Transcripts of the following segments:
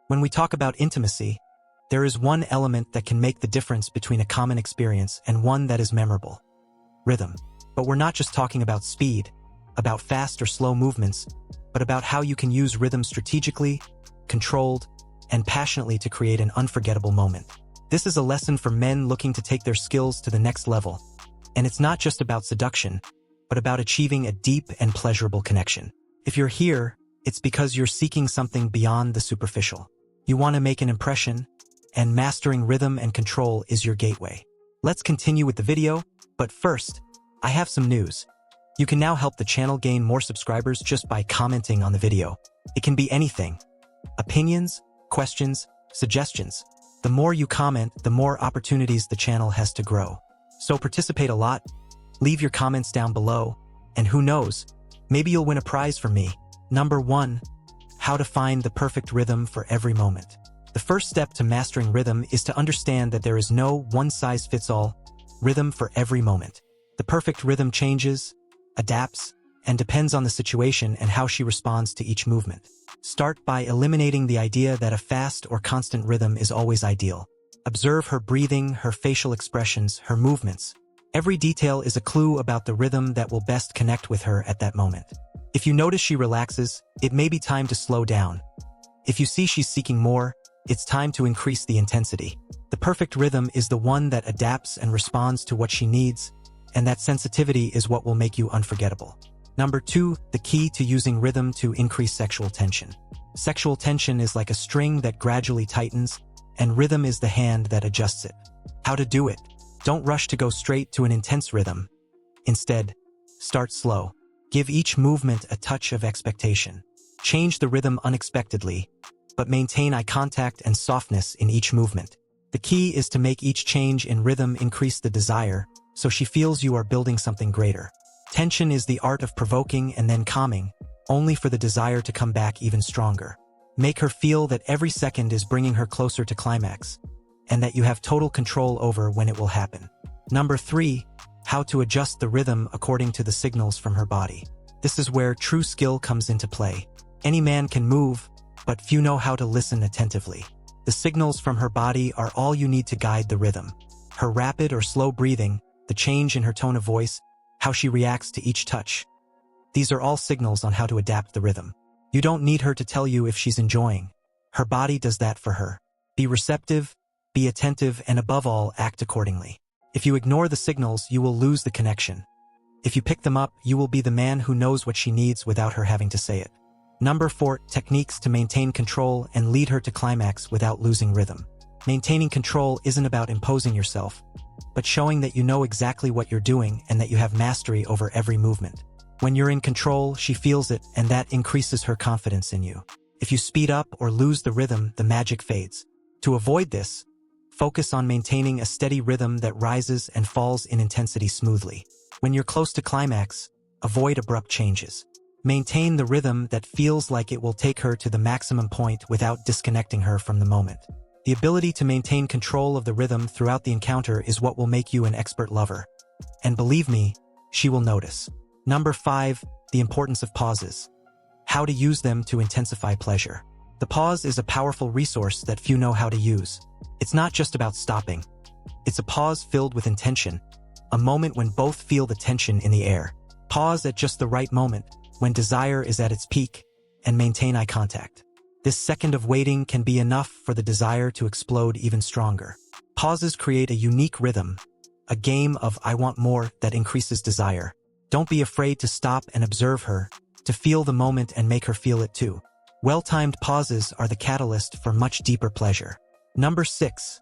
When we talk about intimacy, there is one element that can make the difference between a common experience and one that is memorable: rhythm. But we're not just talking about speed, about fast or slow movements, but about how you can use rhythm strategically, controlled, and passionately to create an unforgettable moment. This is a lesson for men looking to take their skills to the next level. And it's not just about seduction, but about achieving a deep and pleasurable connection. If you're here, it's because you're seeking something beyond the superficial. You want to make an impression, and mastering rhythm and control is your gateway. Let's continue with the video, but first, I have some news. You can now help the channel gain more subscribers just by commenting on the video. It can be anything: opinions, questions, suggestions. The more you comment, the more opportunities the channel has to grow. So participate a lot, leave your comments down below, and who knows, maybe you'll win a prize from me. Number 1. How to find the perfect rhythm for every moment. The first step to mastering rhythm is to understand that there is no one-size-fits-all rhythm for every moment. The perfect rhythm changes, adapts, and depends on the situation and how she responds to each movement. Start by eliminating the idea that a fast or constant rhythm is always ideal. Observe her breathing, her facial expressions, her movements. Every detail is a clue about the rhythm that will best connect with her at that moment. If you notice she relaxes, it may be time to slow down. If you see she's seeking more, it's time to increase the intensity. The perfect rhythm is the one that adapts and responds to what she needs, and that sensitivity is what will make you unforgettable. Number 2, the key to using rhythm to increase sexual tension. Sexual tension is like a string that gradually tightens, and rhythm is the hand that adjusts it. How to do it? Don't rush to go straight to an intense rhythm. Instead, start slow. Give each movement a touch of expectation. Change the rhythm unexpectedly, but maintain eye contact and softness in each movement. The key is to make each change in rhythm increase the desire, so she feels you are building something greater. Tension is the art of provoking and then calming, only for the desire to come back even stronger. Make her feel that every second is bringing her closer to climax, and that you have total control over when it will happen. Number 3, how to adjust the rhythm according to the signals from her body. This is where true skill comes into play. Any man can move, but few know how to listen attentively. The signals from her body are all you need to guide the rhythm. Her rapid or slow breathing, the change in her tone of voice, how she reacts to each touch. These are all signals on how to adapt the rhythm. You don't need her to tell you if she's enjoying. Her body does that for her. Be receptive, be attentive, and above all, act accordingly. If you ignore the signals, you will lose the connection. If you pick them up, you will be the man who knows what she needs without her having to say it. Number 4, techniques to maintain control and lead her to climax without losing rhythm. Maintaining control isn't about imposing yourself, but showing that you know exactly what you're doing and that you have mastery over every movement. When you're in control, she feels it, and that increases her confidence in you. If you speed up or lose the rhythm, the magic fades. To avoid this, focus on maintaining a steady rhythm that rises and falls in intensity smoothly. When you're close to climax, avoid abrupt changes. Maintain the rhythm that feels like it will take her to the maximum point without disconnecting her from the moment. The ability to maintain control of the rhythm throughout the encounter is what will make you an expert lover. And believe me, she will notice. Number 5, the importance of pauses. How to use them to intensify pleasure. The pause is a powerful resource that few know how to use. It's not just about stopping. It's a pause filled with intention, a moment when both feel the tension in the air. Pause at just the right moment, when desire is at its peak, and maintain eye contact. This second of waiting can be enough for the desire to explode even stronger. Pauses create a unique rhythm, a game of I want more that increases desire. Don't be afraid to stop and observe her, to feel the moment and make her feel it too. Well-timed pauses are the catalyst for much deeper pleasure. Number 6,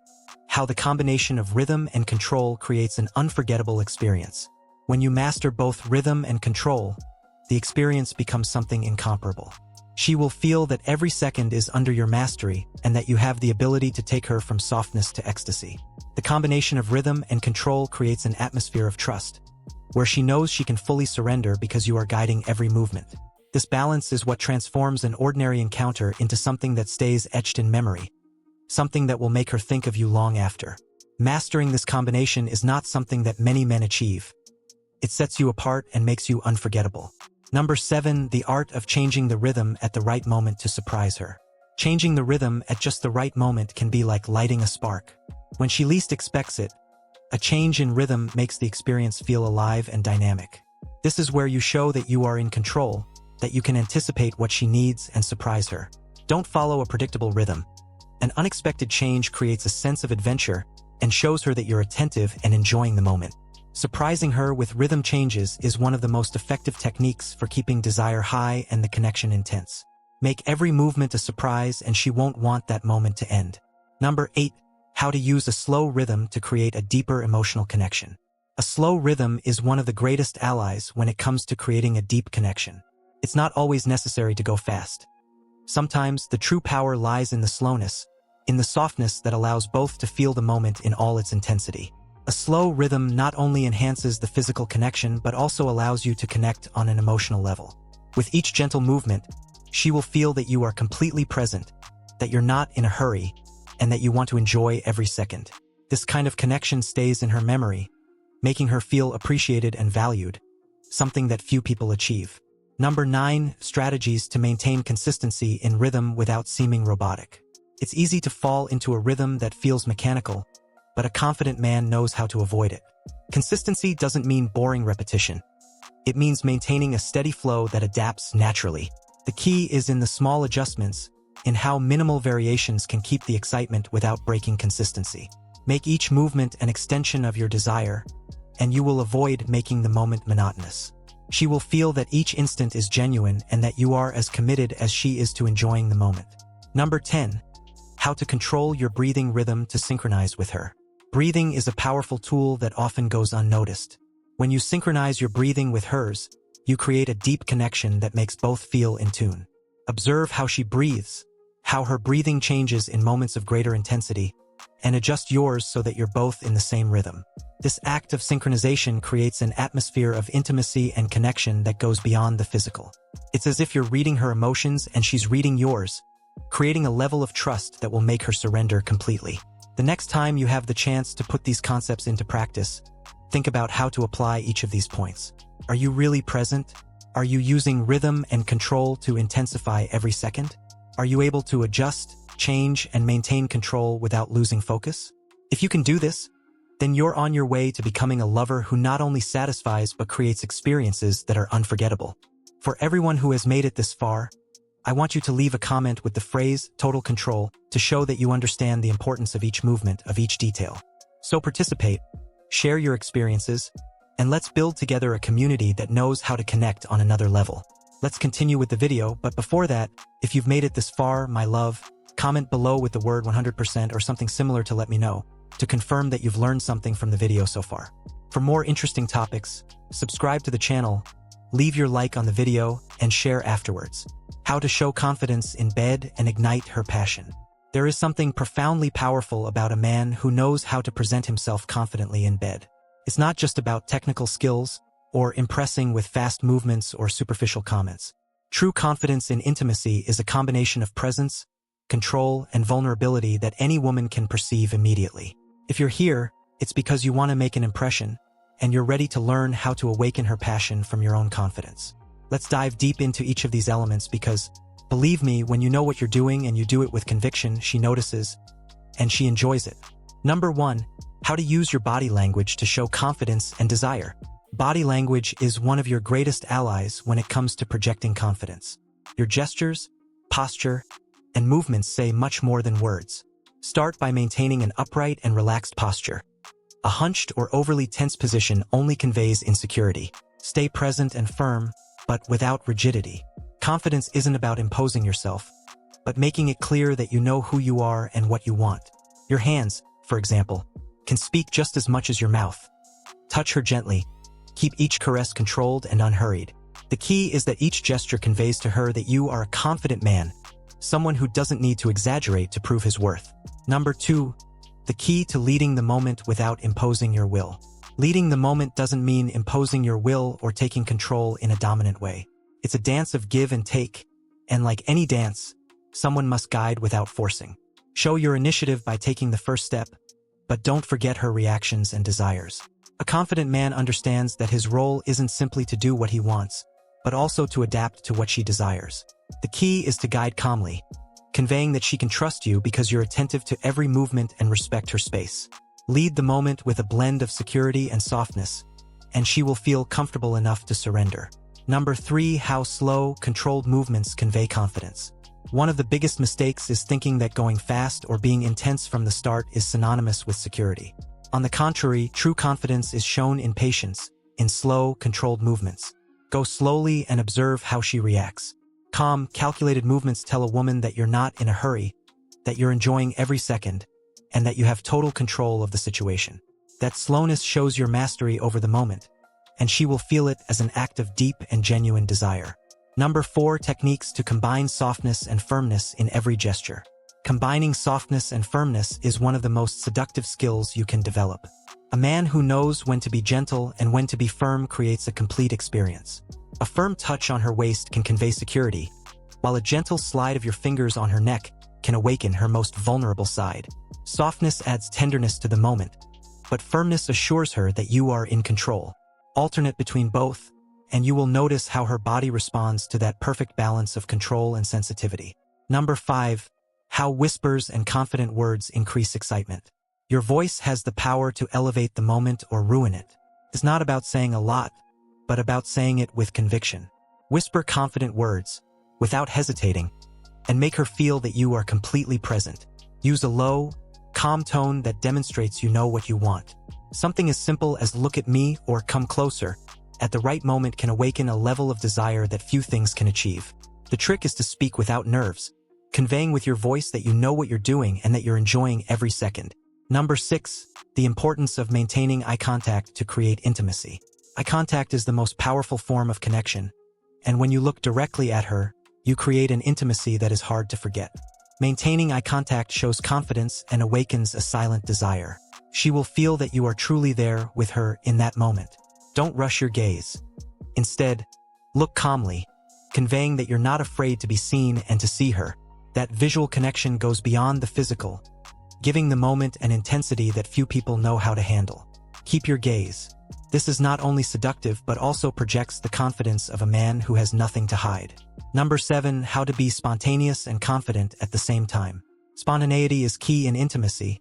how the combination of rhythm and control creates an unforgettable experience. When you master both rhythm and control, the experience becomes something incomparable. She will feel that every second is under your mastery and that you have the ability to take her from softness to ecstasy. The combination of rhythm and control creates an atmosphere of trust, where she knows she can fully surrender because you are guiding every movement. This balance is what transforms an ordinary encounter into something that stays etched in memory, something that will make her think of you long after. Mastering this combination is not something that many men achieve. It sets you apart and makes you unforgettable. Number 7, the art of changing the rhythm at the right moment to surprise her. Changing the rhythm at just the right moment can be like lighting a spark. When she least expects it, a change in rhythm makes the experience feel alive and dynamic. This is where you show that you are in control, that you can anticipate what she needs and surprise her. Don't follow a predictable rhythm. An unexpected change creates a sense of adventure and shows her that you're attentive and enjoying the moment. Surprising her with rhythm changes is one of the most effective techniques for keeping desire high and the connection intense. Make every movement a surprise and she won't want that moment to end. Number 8. How to use a slow rhythm to create a deeper emotional connection. A slow rhythm is one of the greatest allies when it comes to creating a deep connection. It's not always necessary to go fast. Sometimes the true power lies in the slowness, in the softness that allows both to feel the moment in all its intensity. A slow rhythm not only enhances the physical connection but also allows you to connect on an emotional level. With each gentle movement, she will feel that you are completely present, that you're not in a hurry, and that you want to enjoy every second. This kind of connection stays in her memory, making her feel appreciated and valued, something that few people achieve. Number 9. Strategies to maintain consistency in rhythm without seeming robotic. It's easy to fall into a rhythm that feels mechanical, but a confident man knows how to avoid it. Consistency doesn't mean boring repetition. It means maintaining a steady flow that adapts naturally. The key is in the small adjustments, in how minimal variations can keep the excitement without breaking consistency. Make each movement an extension of your desire, and you will avoid making the moment monotonous. She will feel that each instant is genuine and that you are as committed as she is to enjoying the moment. Number 10. How to control your breathing rhythm to synchronize with her. Breathing is a powerful tool that often goes unnoticed. When you synchronize your breathing with hers, you create a deep connection that makes both feel in tune. Observe how she breathes, how her breathing changes in moments of greater intensity, and adjust yours so that you're both in the same rhythm. This act of synchronization creates an atmosphere of intimacy and connection that goes beyond the physical. It's as if you're reading her emotions and she's reading yours, creating a level of trust that will make her surrender completely. The next time you have the chance to put these concepts into practice, think about how to apply each of these points. Are you really present? Are you using rhythm and control to intensify every second? Are you able to adjust, change, and maintain control without losing focus? If you can do this, then you're on your way to becoming a lover who not only satisfies but creates experiences that are unforgettable. For everyone who has made it this far, I want you to leave a comment with the phrase total control to show that you understand the importance of each movement, of each detail. So participate, share your experiences, and let's build together a community that knows how to connect on another level. Let's continue with the video, but before that, if you've made it this far, my love, comment below with the word 100% or something similar to let me know, to confirm that you've learned something from the video so far. For more interesting topics, subscribe to the channel, leave your like on the video, and share afterwards. How to show confidence in bed and ignite her passion. There is something profoundly powerful about a man who knows how to present himself confidently in bed. It's not just about technical skills or impressing with fast movements or superficial comments. True confidence in intimacy is a combination of presence, control, and vulnerability that any woman can perceive immediately. If you're here, it's because you want to make an impression, and you're ready to learn how to awaken her passion from your own confidence. Let's dive deep into each of these elements because, believe me, when you know what you're doing and you do it with conviction, she notices, and she enjoys it. Number 1. How to use your body language to show confidence and desire. Body language is one of your greatest allies when it comes to projecting confidence. Your gestures, posture, and movements say much more than words. Start by maintaining an upright and relaxed posture. A hunched or overly tense position only conveys insecurity. Stay present and firm, but without rigidity. Confidence isn't about imposing yourself, but making it clear that you know who you are and what you want. Your hands, for example, can speak just as much as your mouth. Touch her gently. Keep each caress controlled and unhurried. The key is that each gesture conveys to her that you are a confident man, someone who doesn't need to exaggerate to prove his worth. Number 2. The key to leading the moment without imposing your will. Leading the moment doesn't mean imposing your will or taking control in a dominant way. It's a dance of give and take, and like any dance, someone must guide without forcing. Show your initiative by taking the first step, but don't forget her reactions and desires. A confident man understands that his role isn't simply to do what he wants, but also to adapt to what she desires. The key is to guide calmly, conveying that she can trust you because you're attentive to every movement and respect her space. Lead the moment with a blend of security and softness, and she will feel comfortable enough to surrender. Number 3, how slow, controlled movements convey confidence. One of the biggest mistakes is thinking that going fast or being intense from the start is synonymous with security. On the contrary, true confidence is shown in patience, in slow, controlled movements. Go slowly and observe how she reacts. Calm, calculated movements tell a woman that you're not in a hurry, that you're enjoying every second, and that you have total control of the situation. That slowness shows your mastery over the moment, and she will feel it as an act of deep and genuine desire. Number 4, techniques to combine softness and firmness in every gesture. Combining softness and firmness is one of the most seductive skills you can develop. A man who knows when to be gentle and when to be firm creates a complete experience. A firm touch on her waist can convey security, while a gentle slide of your fingers on her neck can awaken her most vulnerable side. Softness adds tenderness to the moment, but firmness assures her that you are in control. Alternate between both, and you will notice how her body responds to that perfect balance of control and sensitivity. Number 5, how whispers and confident words increase excitement. Your voice has the power to elevate the moment or ruin it. It's not about saying a lot, but about saying it with conviction. Whisper confident words, without hesitating, and make her feel that you are completely present. Use a low, calm tone that demonstrates you know what you want. Something as simple as "look at me" or "come closer" at the right moment can awaken a level of desire that few things can achieve. The trick is to speak without nerves, conveying with your voice that you know what you're doing and that you're enjoying every second. Number 6, the importance of maintaining eye contact to create intimacy. Eye contact is the most powerful form of connection, and when you look directly at her, you create an intimacy that is hard to forget. Maintaining eye contact shows confidence and awakens a silent desire. She will feel that you are truly there with her in that moment. Don't rush your gaze. Instead, look calmly, conveying that you're not afraid to be seen and to see her. That visual connection goes beyond the physical, giving the moment an intensity that few people know how to handle. Keep your gaze. This is not only seductive but also projects the confidence of a man who has nothing to hide. Number 7, how to be spontaneous and confident at the same time. Spontaneity is key in intimacy,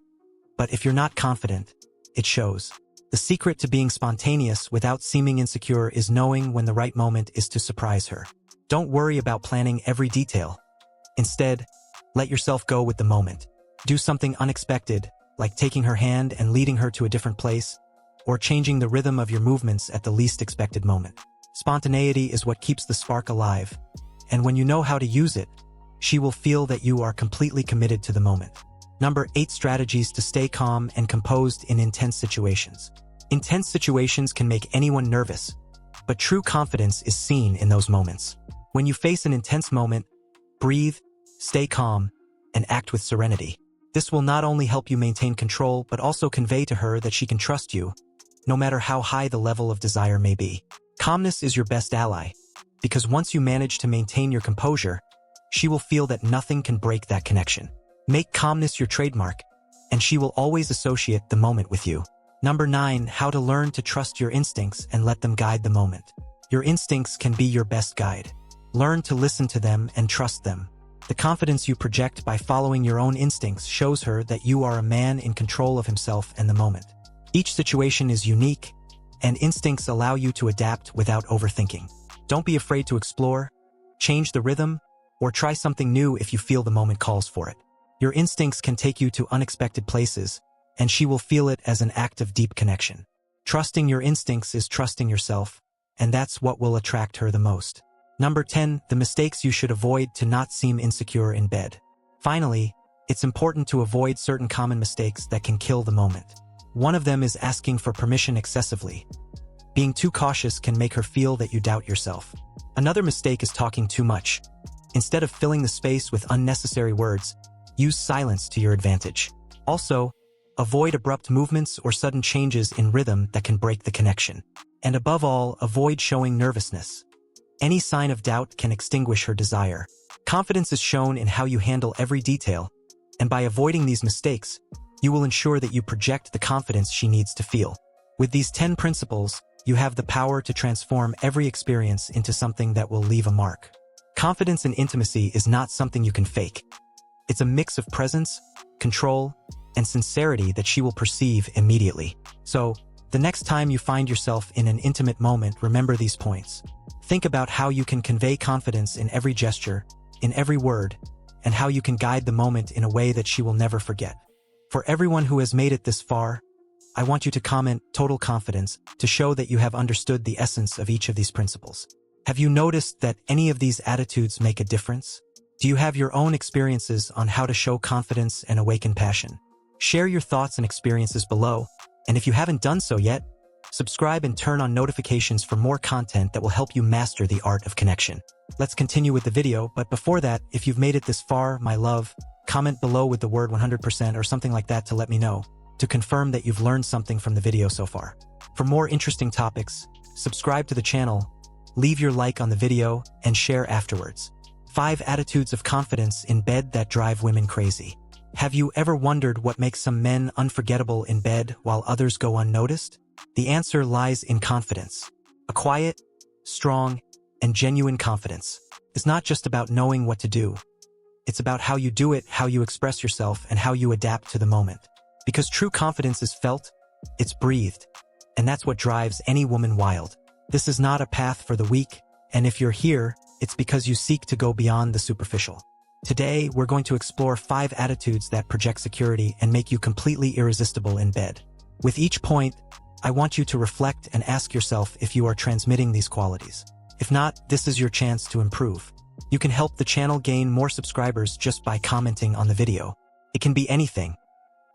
but if you're not confident, it shows. The secret to being spontaneous without seeming insecure is knowing when the right moment is to surprise her. Don't worry about planning every detail. Instead, let yourself go with the moment. Do something unexpected, like taking her hand and leading her to a different place, or changing the rhythm of your movements at the least expected moment. Spontaneity is what keeps the spark alive, and when you know how to use it, she will feel that you are completely committed to the moment. Number 8, strategies to stay calm and composed in intense situations. Intense situations can make anyone nervous, but true confidence is seen in those moments. When you face an intense moment, breathe, stay calm, and act with serenity. This will not only help you maintain control, but also convey to her that she can trust you, no matter how high the level of desire may be. Calmness is your best ally, because once you manage to maintain your composure, she will feel that nothing can break that connection. Make calmness your trademark, and she will always associate the moment with you. Number 9, how to learn to trust your instincts and let them guide the moment. Your instincts can be your best guide. Learn to listen to them and trust them. The confidence you project by following your own instincts shows her that you are a man in control of himself and the moment. Each situation is unique, and instincts allow you to adapt without overthinking. Don't be afraid to explore, change the rhythm, or try something new if you feel the moment calls for it. Your instincts can take you to unexpected places, and she will feel it as an act of deep connection. Trusting your instincts is trusting yourself, and that's what will attract her the most. Number 10, the mistakes you should avoid to not seem insecure in bed. Finally, it's important to avoid certain common mistakes that can kill the moment. One of them is asking for permission excessively. Being too cautious can make her feel that you doubt yourself. Another mistake is talking too much. Instead of filling the space with unnecessary words, use silence to your advantage. Also, avoid abrupt movements or sudden changes in rhythm that can break the connection. And above all, avoid showing nervousness. Any sign of doubt can extinguish her desire. Confidence is shown in how you handle every detail, and by avoiding these mistakes, you will ensure that you project the confidence she needs to feel. With these 10 principles, you have the power to transform every experience into something that will leave a mark. Confidence in intimacy is not something you can fake. It's a mix of presence, control, and sincerity that she will perceive immediately. So, the next time you find yourself in an intimate moment, remember these points. Think about how you can convey confidence in every gesture, in every word, and how you can guide the moment in a way that she will never forget. For everyone who has made it this far, I want you to comment total confidence to show that you have understood the essence of each of these principles. Have you noticed that any of these attitudes make a difference? Do you have your own experiences on how to show confidence and awaken passion? Share your thoughts and experiences below, and if you haven't done so yet, subscribe and turn on notifications for more content that will help you master the art of connection. Let's continue with the video, but before that, if you've made it this far, my love, comment below with the word 100% or something like that to let me know, to confirm that you've learned something from the video so far. For more interesting topics, subscribe to the channel, leave your like on the video, and share afterwards. 5 attitudes of confidence in bed that drive women crazy. Have you ever wondered what makes some men unforgettable in bed while others go unnoticed? The answer lies in confidence. A quiet, strong, and genuine confidence. It's not just about knowing what to do. It's about how you do it, how you express yourself, and how you adapt to the moment. Because true confidence is felt, it's breathed, and that's what drives any woman wild. This is not a path for the weak, and if you're here, it's because you seek to go beyond the superficial. Today, we're going to explore 5 attitudes that project security and make you completely irresistible in bed. With each point, I want you to reflect and ask yourself if you are transmitting these qualities. If not, this is your chance to improve. You can help the channel gain more subscribers just by commenting on the video. It can be anything.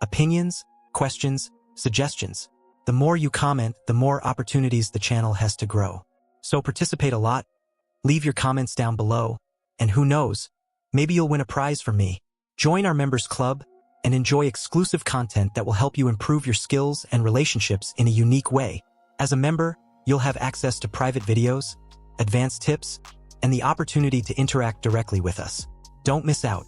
Opinions, questions, suggestions. The more you comment, the more opportunities the channel has to grow. So participate a lot, leave your comments down below, and who knows, maybe you'll win a prize from me. Join our members club and enjoy exclusive content that will help you improve your skills and relationships in a unique way. As a member, you'll have access to private videos, advanced tips, and the opportunity to interact directly with us. Don't miss out.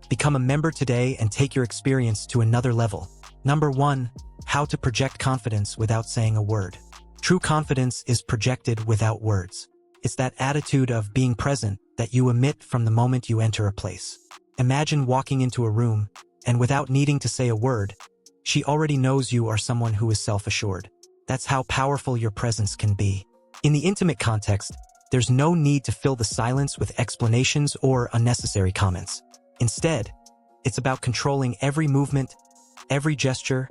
Become a member today and take your experience to another level. Number 1, how to project confidence without saying a word. True confidence is projected without words. It's that attitude of being present that you emit from the moment you enter a place. Imagine walking into a room, and without needing to say a word, she already knows you are someone who is self-assured. That's how powerful your presence can be. In the intimate context, there's no need to fill the silence with explanations or unnecessary comments. Instead, it's about controlling every movement, every gesture,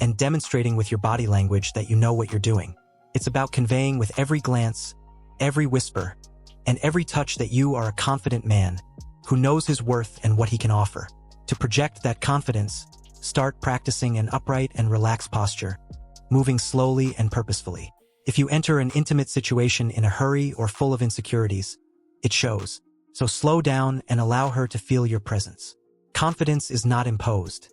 and demonstrating with your body language that you know what you're doing. It's about conveying with every glance, every whisper, and every touch that you are a confident man who knows his worth and what he can offer. To project that confidence, start practicing an upright and relaxed posture, moving slowly and purposefully. If you enter an intimate situation in a hurry or full of insecurities, it shows. So slow down and allow her to feel your presence. Confidence is not imposed.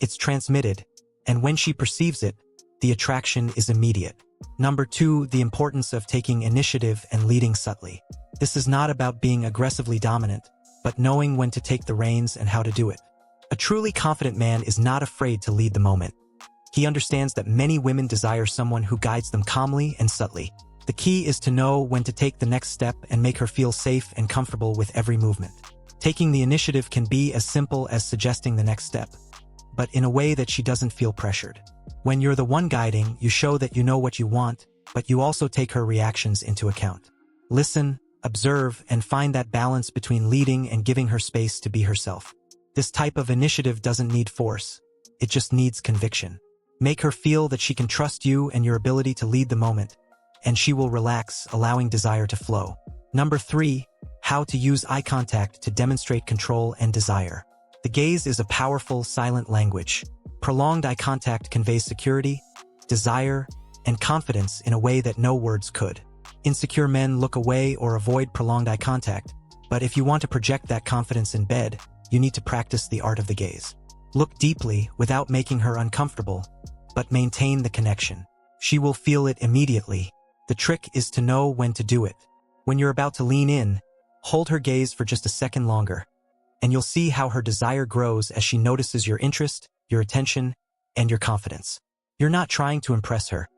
It's transmitted, and when she perceives it, the attraction is immediate. Number 2, the importance of taking initiative and leading subtly. This is not about being aggressively dominant, but knowing when to take the reins and how to do it. A truly confident man is not afraid to lead the moment. He understands that many women desire someone who guides them calmly and subtly. The key is to know when to take the next step and make her feel safe and comfortable with every movement. Taking the initiative can be as simple as suggesting the next step, but in a way that she doesn't feel pressured. When you're the one guiding, you show that you know what you want, but you also take her reactions into account. Listen, observe, and find that balance between leading and giving her space to be herself. This type of initiative doesn't need force. It just needs conviction. Make her feel that she can trust you and your ability to lead the moment, and she will relax, allowing desire to flow. Number 3, how to use eye contact to demonstrate control and desire. The gaze is a powerful, silent language. Prolonged eye contact conveys security, desire, and confidence in a way that no words could. Insecure men look away or avoid prolonged eye contact, but if you want to project that confidence in bed, you need to practice the art of the gaze. Look deeply without making her uncomfortable, but maintain the connection. She will feel it immediately. The trick is to know when to do it. When you're about to lean in, hold her gaze for just a second longer, and you'll see how her desire grows as she notices your interest, your attention, and your confidence. You're not trying to impress her.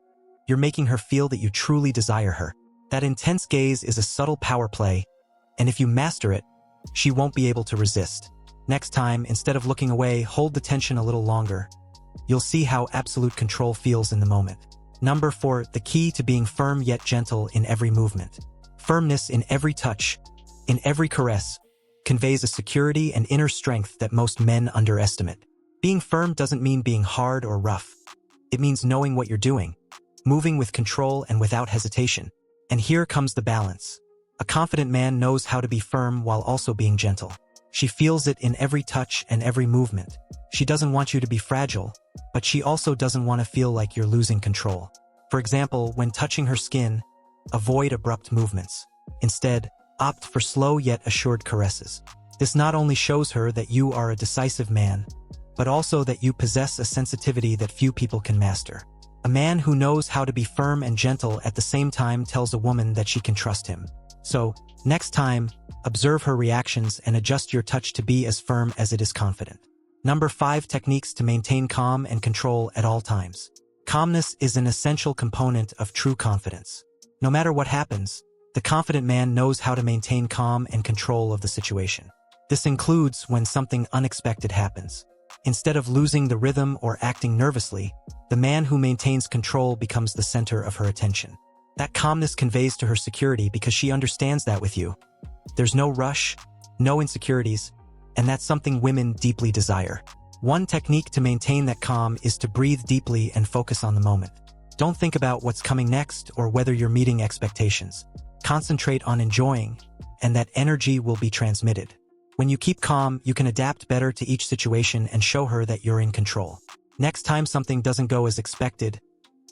You're making her feel that you truly desire her. That intense gaze is a subtle power play, and if you master it, she won't be able to resist. Next time, instead of looking away, hold the tension a little longer. You'll see how absolute control feels in the moment. Number 4, the key to being firm yet gentle in every movement. Firmness in every touch, in every caress, conveys a security and inner strength that most men underestimate. Being firm doesn't mean being hard or rough. It means knowing what you're doing, moving with control and without hesitation. And here comes the balance. A confident man knows how to be firm while also being gentle. She feels it in every touch and every movement. She doesn't want you to be fragile, but she also doesn't want to feel like you're losing control. For example, when touching her skin, avoid abrupt movements. Instead, opt for slow yet assured caresses. This not only shows her that you are a decisive man, but also that you possess a sensitivity that few people can master. A man who knows how to be firm and gentle at the same time tells a woman that she can trust him. So, next time, observe her reactions and adjust your touch to be as firm as it is confident. Number 5, techniques to maintain calm and control at all times. Calmness is an essential component of true confidence. No matter what happens, the confident man knows how to maintain calm and control of the situation. This includes when something unexpected happens. Instead of losing the rhythm or acting nervously, the man who maintains control becomes the center of her attention. That calmness conveys to her security because she understands that with you, there's no rush, no insecurities, and that's something women deeply desire. One technique to maintain that calm is to breathe deeply and focus on the moment. Don't think about what's coming next or whether you're meeting expectations. Concentrate on enjoying, and that energy will be transmitted. When you keep calm, you can adapt better to each situation and show her that you're in control. Next time something doesn't go as expected,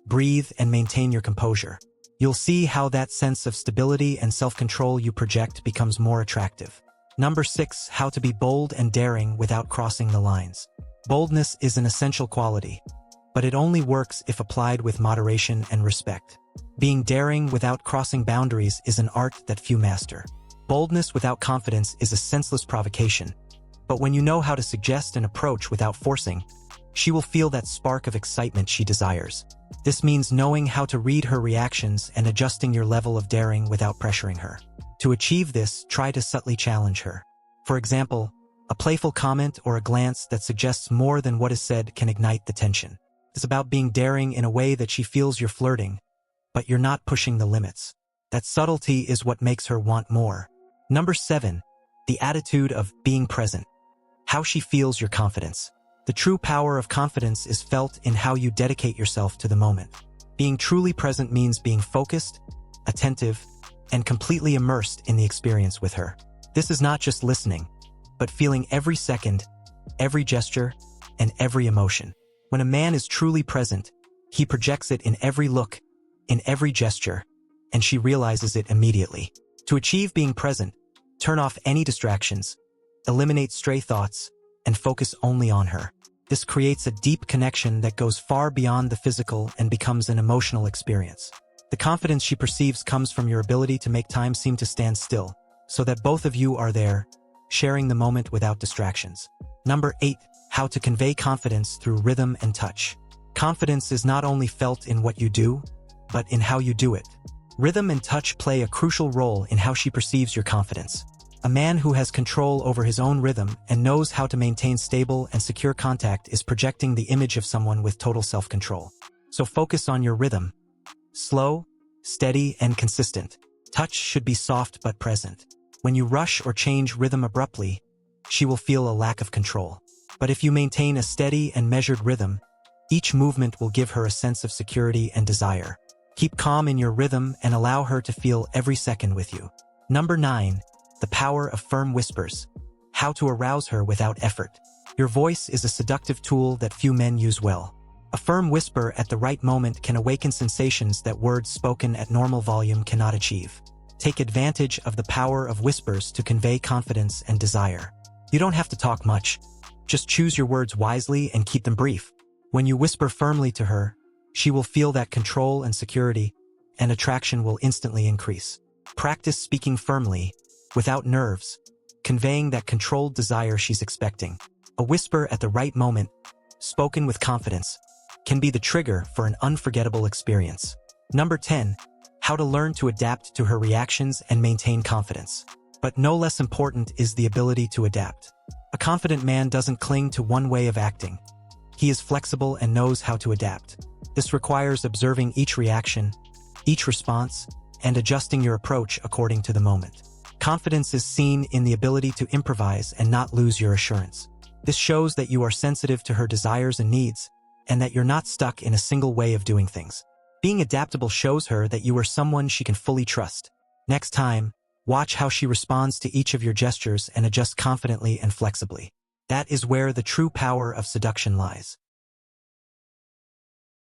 breathe and maintain your composure. You'll see how that sense of stability and self-control you project becomes more attractive. Number 6, how to be bold and daring without crossing the lines. Boldness is an essential quality, but it only works if applied with moderation and respect. Being daring without crossing boundaries is an art that few master. Boldness without confidence is a senseless provocation, but when you know how to suggest an approach without forcing, she will feel that spark of excitement she desires. This means knowing how to read her reactions and adjusting your level of daring without pressuring her. To achieve this, try to subtly challenge her. For example, a playful comment or a glance that suggests more than what is said can ignite the tension. It's about being daring in a way that she feels you're flirting, but you're not pushing the limits. That subtlety is what makes her want more. Number 7, the attitude of being present. How she feels your confidence. The true power of confidence is felt in how you dedicate yourself to the moment. Being truly present means being focused, attentive, and completely immersed in the experience with her. This is not just listening, but feeling every second, every gesture, and every emotion. When a man is truly present, he projects it in every look, in every gesture, and she realizes it immediately. To achieve being present, turn off any distractions, eliminate stray thoughts, and focus only on her. This creates a deep connection that goes far beyond the physical and becomes an emotional experience. The confidence she perceives comes from your ability to make time seem to stand still, so that both of you are there, sharing the moment without distractions. Number 8, how to convey confidence through rhythm and touch. Confidence is not only felt in what you do, but in how you do it. Rhythm and touch play a crucial role in how she perceives your confidence. A man who has control over his own rhythm and knows how to maintain stable and secure contact is projecting the image of someone with total self-control. So focus on your rhythm. Slow, steady, and consistent. Touch should be soft but present. When you rush or change rhythm abruptly, she will feel a lack of control. But if you maintain a steady and measured rhythm, each movement will give her a sense of security and desire. Keep calm in your rhythm and allow her to feel every second with you. Number 9, the power of firm whispers. How to arouse her without effort. Your voice is a seductive tool that few men use well. A firm whisper at the right moment can awaken sensations that words spoken at normal volume cannot achieve. Take advantage of the power of whispers to convey confidence and desire. You don't have to talk much. Just choose your words wisely and keep them brief. When you whisper firmly to her, she will feel that control and security, and attraction will instantly increase. Practice speaking firmly, without nerves, conveying that controlled desire she's expecting. A whisper at the right moment, spoken with confidence, can be the trigger for an unforgettable experience. Number 10, how to learn to adapt to her reactions and maintain confidence. But no less important is the ability to adapt. A confident man doesn't cling to one way of acting. He is flexible and knows how to adapt. This requires observing each reaction, each response, and adjusting your approach according to the moment. Confidence is seen in the ability to improvise and not lose your assurance. This shows that you are sensitive to her desires and needs, and that you're not stuck in a single way of doing things. Being adaptable shows her that you are someone she can fully trust. Next time, watch how she responds to each of your gestures and adjust confidently and flexibly. That is where the true power of seduction lies.